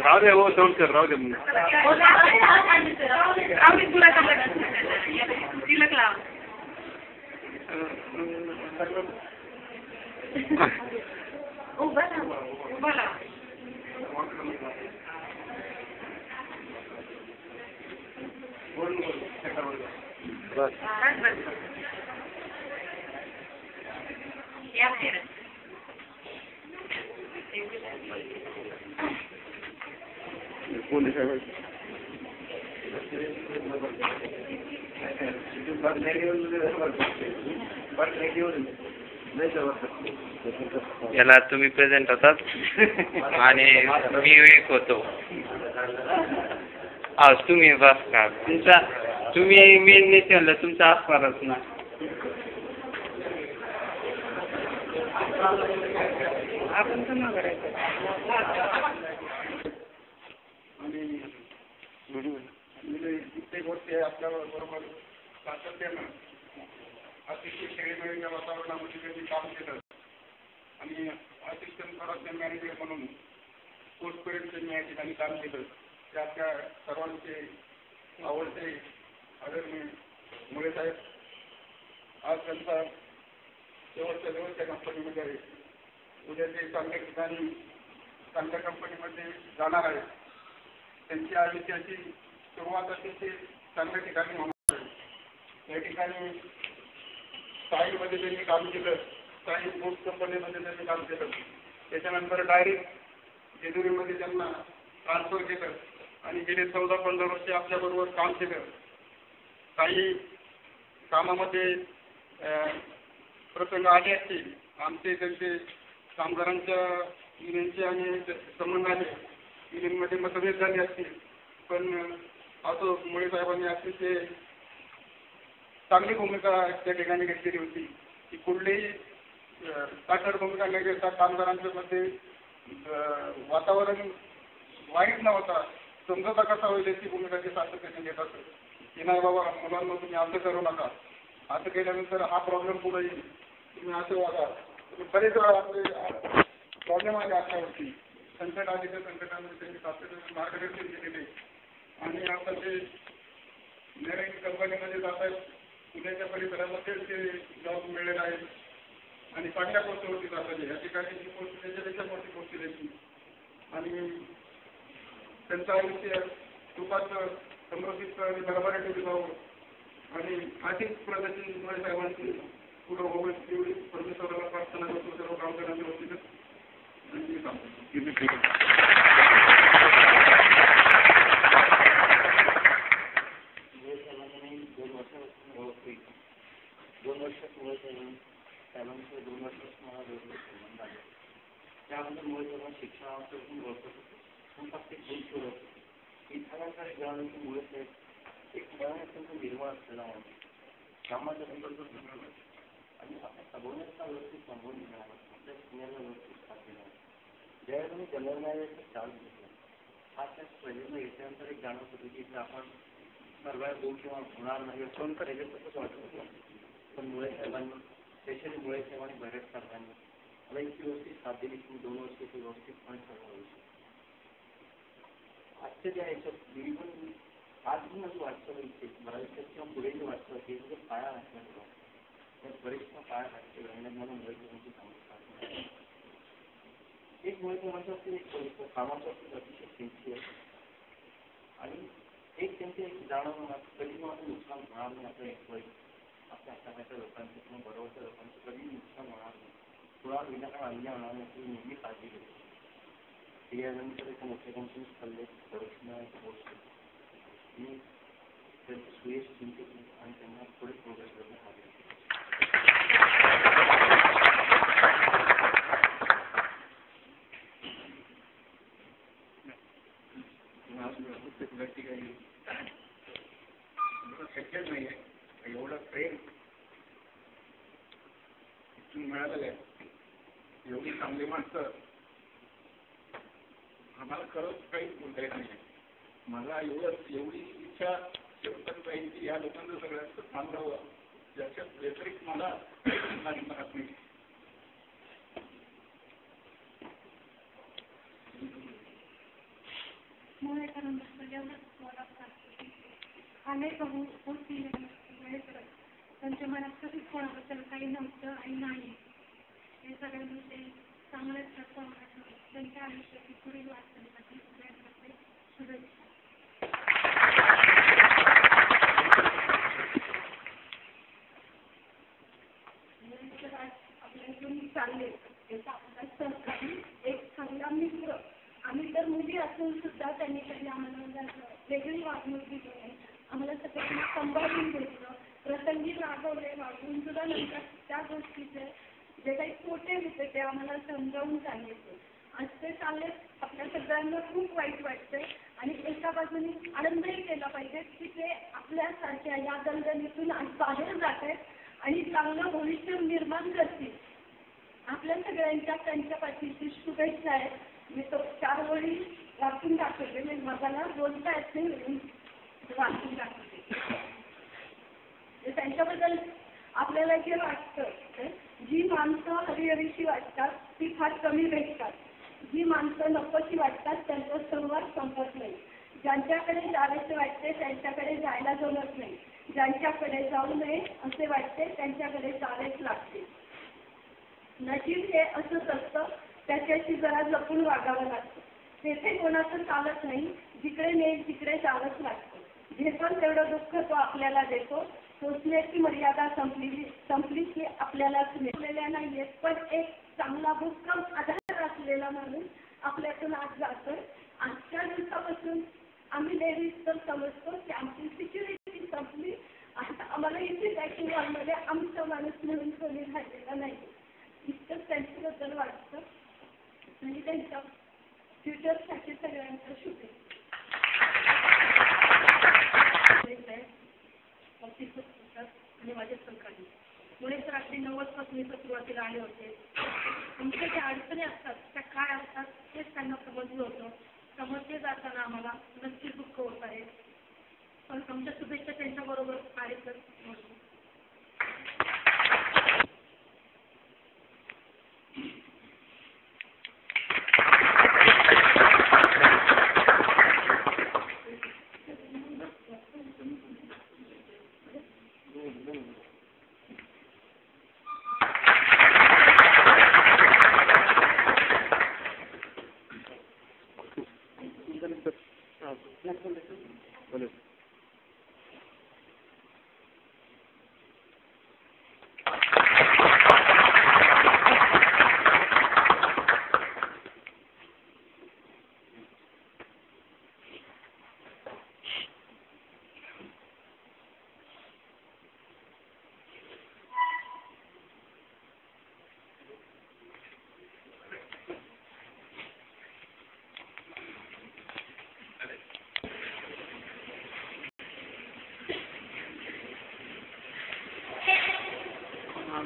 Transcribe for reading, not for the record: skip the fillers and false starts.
राहू दे हो दोन सर राहू दे मग तिलक लाव उभा राहा बस याला तुम्ही प्रेझेंट होतात आणि मी एक होतो. तुम्ही बस का तुमचा तुम्ही मेन नेते म्हणलं तुमचा असणारच ना. आपण तर न करायचं प्रत्येक गोष्टी आपल्या बरोबर सातत्यानं अतिशय खेळीमेळीच्या वातावरणामध्ये त्यांनी काम केलं आणि असिस्टंट प्रोडक्शन मॅनेजर म्हणून पोस्टपर्यंत त्यांनी या ठिकाणी काम केलं. त्या सर्वांचे आवडते आदरणीय मुळे साहेब आज त्यांचा शेवटच्या कंपनीमध्ये आहे. उद्या ते चांगल्या ठिकाणी चांगल्या कंपनीमध्ये जाणार आहे. त्यांची आयुष्याची सुरुवात अतिशय चांगल्या ठिकाणी होणार आहे. या ठिकाणी साईमध्ये त्यांनी काम केलं. साई फूड कंपनीमध्ये त्यांनी काम केलं. त्याच्यानंतर डायरेक्ट जेजुरीमध्ये त्यांना ट्रान्सफर केलं आणि गेले 14-15 वर्षे आपल्याबरोबर काम केलं. काही कामामध्ये प्रसंग आले असतील आमचे त्यांचे कामगारांच्या युनियनचे आणि संबंध आले युनियनमध्ये मतभेद झाले असतील पण असं मुळे साहेबांनी अतिशय चांगली भूमिका त्या ठिकाणी घेतलेली होती की कुठलीही ताकद भूमिका न घेता कामगारांच्या मध्ये वातावरण वाईट नव्हता समजता कसा होईल याची भूमिका ते सातत्याने घेत असत की नाही बाबा मुलांना तुम्ही असं करू नका असं केल्यानंतर हा प्रॉब्लेम पुढे येईल तुम्ही असं वागा. बरेच वेळा आपले प्रॉब्लेम आले अशावरती संकट आले त्या संकटामध्ये त्यांनी सातत्याने मार्गदर्शन केलेले आणि आता ते नवीन कंपनीमध्ये जात आहेत. पुण्याच्या परिसरामध्ये ते जॉब मिळलेला आहे आणि चांगल्या पोस्टवरती जातात. या ठिकाणी जी पोस्ट त्याच्यापेक्षा मोठी पोस्ट द्यायची आणि त्यांचं आयुष्य सुखात समृद्धीत आणि भरभराटीत जावं आणि आर्थिक प्रगती मुळे साहेबांची पुढं होईल एवढी परमेश्वराला प्रार्थना करतो सर्व कामगारांच्या वतीनं आणि मी सांगतो. दोन वर्षात साहेबांचे 2 वर्षात मला संबंध आले. त्याबद्दल मुळे साहेबांना शिक्षणापासून ओळखत पण फक्त एक गोष्ट ओळखतो इतरांकडे जाणून की मुळे साहेब एक मनाने अत्यंत निर्मळ असलेला आहे. कामाच्या संदर्भात आणि आपल्या सगळ्यांचा व्यवस्थित समजून घेणार आपल्या पुण्याला व्यवस्थित साथ देणार. ज्यावेळेला मी जन्मण्याचा चाल घेतला हा त्या पहिल्यांदा येत्यानंतर एक जाणवत होतं की आपण सर्वात बोल किंवा होणार नाही असं पहिले तसंच वाटत होतं. पण मुळे साहेबांनी स्पेशली मुळे साहेबांनी बऱ्याच सर्वांनी मला इतकी व्यवस्थित साथ दिली की 2 वर्ष ते व्यवस्थितपणे सगळं होऊ शकतो. आजच्या ज्या ह्याच्यात मी पण आज पण माझी वाटचाल इथे भविष्यात किंवा पुढे जी वाटचाल हे म्हणजे पाया घातल्यामुळं त्या बरेचसा पाया घातले राहण्यात मला मुळे साहेबांची चांगली एक मुळे साहेबांच्या बाबतीत एक कामाच्या बाबतीत अतिशय सिन्सिअर आणि एक त्यांचे एक जाणवं कधी माझं नुकसान होणार नाही. आपल्या एम्प्लॉई आपल्या हाताच्या लोकांचं किंवा बरोबरच्या लोकांचं कधी नुकसान होणार नाही. कुणाला विनाकारण अन्याय होणार नाही याची नेहमी काळजी घेतो. यानंतर एका मोठ्या कंपनीत चालले प्रोडक्शन पोस्ट मी त्यांचे सुयश चिंतित आणि त्यांना थोडे प्रोग्रेस करण्यात आले. शक्यच नाही आहे एवढं प्रेम इथून मिळालेलं आहे. एवढी चांगली माणसं आम्हाला खरंच काहीच बोलता येत नाही. मला एवढी इच्छा शेवटपर्यंत राहील की या लोकांचं सगळ्यांचं थांबवावं याच्यात व्यतिरिक्त मला लागणार नाही. मुळेकरांबद्दल एवढंच बोलावं अनेक होती त्यांच्या मनात कधीच कोणाबद्दल काही नव्हतं आणि नाही हे सगळ्यांमध्ये चांगलेच करतो त्यांच्या आयुष्याची पुढील वाटचालीसाठी सगळ्यांकडे शुभेच्छा. आपल्या इथून चालले त्याचा आपला सहकारी एक चांगला मित्र आम्ही तर मुली असून सुद्धा त्यांनी कधी आम्हाला वेगळी वागणूक दिली नाही. आम्हाला सगळ्यांना सांभाळून घेतलं, प्रसंगी रागवले, वागवून सुद्धा नंतर त्या गोष्टीचे जे काही खोटे होते ते आम्हाला समजावून सांगितले. आज ते चालले आपल्या सगळ्यांना खूप वाईट वाटते आणि एका बाजूने आनंदही केला पाहिजे की ते आपल्यासारख्या या दलदलीतून आज बाहेर जात आहेत आणि चांगलं भविष्य निर्माण करतील. आपल्या सगळ्यांच्या त्यांच्या पाठीशी शुभेच्छा आहेत. मी तो 4 वळी वाचून दाखवते. मी मला बोलता येत नाही वाचून दाखवते. त्यांच्याबद्दल आपल्याला जे वाटतं जी माणसं हरिहरीशी वाटतात ती फार कमी भेटतात. जी माणसं नकोशी वाटतात त्यांचा संवाद संपत नाही. ज्यांच्याकडे जायचे वाटते त्यांच्याकडे जायला जमत नाही. ज्यांच्याकडे जाऊ नये असे वाटते त्यांच्याकडे जावेच लागते. नशीब हे असंच असतं, त्याच्याशी जरा जपून वागावं लागतं. तेथे कोणाचं चालत नाही, जिकडे नेईल तिकडे जावंच लागतं. जे पण तेवढं दुःख तो आपल्याला देतो. सोसण्याची मर्यादा संपली की आपल्यालाच मिळालेल्या नाहीये, पण एक चांगला भक्कम आधार असलेला माणूस आपल्यातून आज जातोय. आजच्या दिवसापासून आम्ही लेडीज तर समजतो की आमची सिक्युरिटी संपली. आता आम्हाला इथे पॅकिंग हॉलमध्ये आमचा माणूस म्हणून कोणी राहिलेला नाही. इतकंच त्यांच्याबद्दल वाटतं आणि त्यांच्या फ्युचरसाठी सगळ्यांचं शुभेच्छा. आणि माझे सहकारी मुळेकर अगदी 90 पासून इथं सुरुवातीला आले होते. तुमच्या ज्या अडचणी असतात त्या काय असतात तेच त्यांना समजलं होतं. समजले जाताना आम्हाला नक्की दुःख होत आहे, पण आमच्या शुभेच्छा त्यांच्याबरोबर कार्यक्रम हां